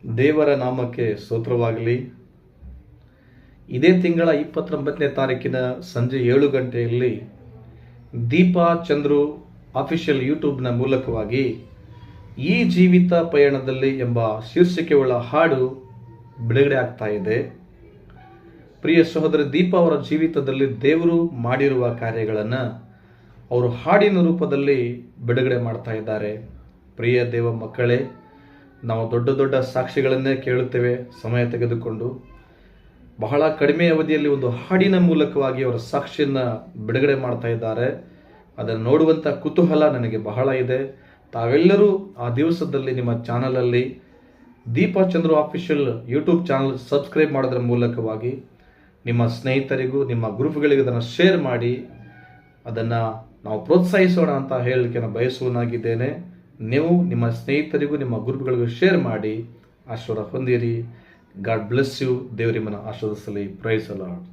ದೇವರ ನಾಮಕ್ಕೆ ಸ್ತೋತ್ರವಾಗಲಿ. ಇದೇ ತಿಂಗಳ 29ನೇ ತಾರೀಕಿನ ಸಂಜೆ 7 ಗಂಟೆಯಲ್ಲಿ ದೀಪಾ ಚಂದ್ರು ಅಫಿಷಿಯಲ್ ಯೂಟ್ಯೂಬ್ನ ಮೂಲಕವಾಗಿ ಈ ಜೀವಿತ ಪಯಣದಲ್ಲಿ ಎಂಬ ಶೀರ್ಷಿಕೆಯುಳ್ಳ ಹಾಡು ಬಿಡುಗಡೆ ಆಗ್ತಾ ಇದೆ. ಪ್ರಿಯ ಸಹೋದರಿ ದೀಪಾ ಅವರ ಜೀವಿತದಲ್ಲಿ ದೇವರು ಮಾಡಿರುವ ಕಾರ್ಯಗಳನ್ನು ಅವರು ಹಾಡಿನ ರೂಪದಲ್ಲಿ ಬಿಡುಗಡೆ ಮಾಡ್ತಾ ಇದ್ದಾರೆ. ಪ್ರಿಯ ದೇವ ಮಕ್ಕಳೇ, ನಾವು ದೊಡ್ಡ ದೊಡ್ಡ ಸಾಕ್ಷಿಗಳನ್ನೇ ಕೇಳುತ್ತೇವೆ ಸಮಯ ತೆಗೆದುಕೊಂಡು. ಬಹಳ ಕಡಿಮೆ ಅವಧಿಯಲ್ಲಿ ಒಂದು ಹಾಡಿನ ಮೂಲಕವಾಗಿ ಅವರ ಸಾಕ್ಷಿಯನ್ನು ಬಿಡುಗಡೆ ಮಾಡ್ತಾ ಇದ್ದಾರೆ. ಅದನ್ನು ನೋಡುವಂಥ ಕುತೂಹಲ ನನಗೆ ಬಹಳ ಇದೆ. ತಾವೆಲ್ಲರೂ ಆ ದಿವಸದಲ್ಲಿ ನಿಮ್ಮ ಚಾನಲಲ್ಲಿ Deepa Chandru official YouTube channel subscribe ಮಾಡೋದ್ರ ಮೂಲಕವಾಗಿ ನಿಮ್ಮ ಸ್ನೇಹಿತರಿಗೂ ನಿಮ್ಮ ಗ್ರೂಪ್ಗಳಿಗೂ ಅದನ್ನು ಶೇರ್ ಮಾಡಿ ಅದನ್ನು ನಾವು ಪ್ರೋತ್ಸಾಹಿಸೋಣ ಅಂತ ಹೇಳಲಿಕ್ಕೆ ನಾನು ಬಯಸುವನಾಗಿದ್ದೇನೆ. ನೀವು ನಿಮ್ಮ ಸ್ನೇಹಿತರಿಗೂ ನಿಮ್ಮ ಗ್ರೂಪ್ಗಳಿಗೂ ಶೇರ್ ಮಾಡಿ ಆಶೀರ್ವಾದ ಹೊಂದಿರಿ. God bless you. ದೇವರಿಮ್ಮನ ಆಶೀರ್ವದಿಸಲಿ. Praise the lord.